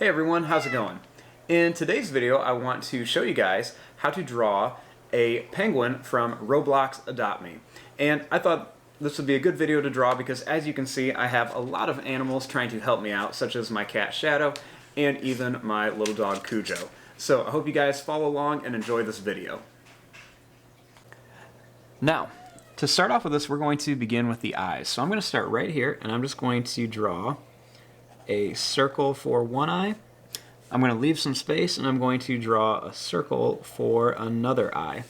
Hey everyone, how's it going? In today's video, I want to show you guys how to draw a penguin from Roblox Adopt Me. And I thought this would be a good video to draw because, as you can see, I have a lot of animals trying to help me out, such as my cat Shadow and even my little dog Cujo. So I hope you guys follow along and enjoy this video. Now, to start off with this, we're going to begin with the eyes. So I'm going to start right here, and I'm just going to draw a circle for one eye. I'm going to leave some space, and I'm going to draw a circle for another eye.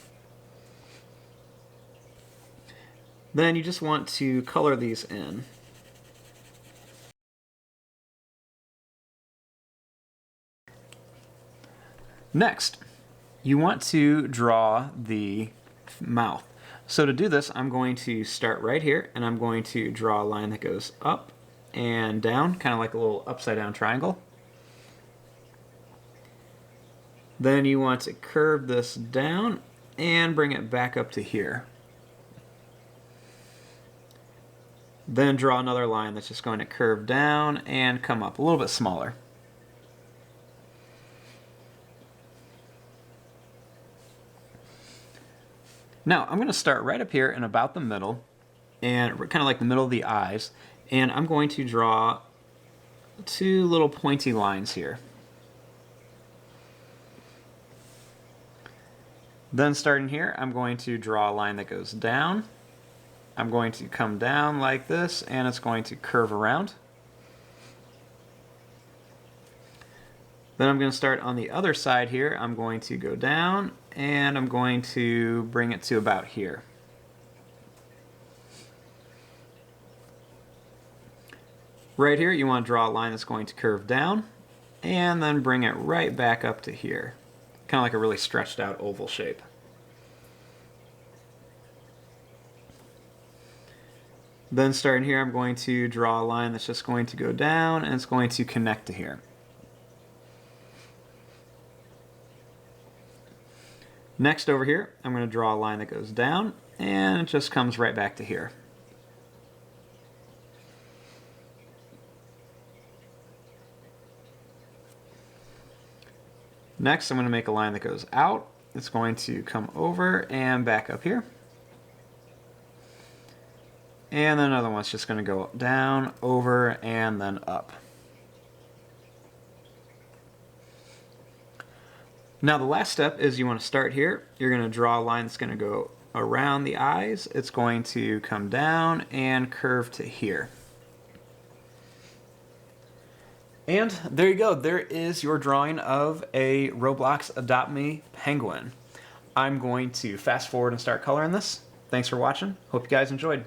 Then you just want to color these in. Next, you want to draw the mouth. So to do this, I'm going to start right here, and I'm going to draw a line that goes up and down, kind of like a little upside down triangle. Then you want to curve this down and bring it back up to here. Then draw another line that's just going to curve down and come up a little bit smaller. Now I'm going to start right up here and about the middle, and kind of like the middle of the eyes, and I'm going to draw two little pointy lines here. Then starting here, I'm going to draw a line that goes down. I'm going to come down like this, and it's going to curve around. Then I'm going to start on the other side here. I'm going to go down, and I'm going to bring it to about here. Right here, you want to draw a line that's going to curve down, and then bring it right back up to here. Kind of like a really stretched out oval shape. Then starting here, I'm going to draw a line that's just going to go down, and it's going to connect to here. Next over here, I'm going to draw a line that goes down, and it just comes right back to here. Next, I'm going to make a line that goes out. It's going to come over and back up here. And then another one's just going to go down, over, and then up. Now the last step is you want to start here. You're going to draw a line that's going to go around the eyes. It's going to come down and curve to here. And there you go. There is your drawing of a Roblox Adopt Me penguin. I'm going to fast forward and start coloring this. Thanks for watching. Hope you guys enjoyed.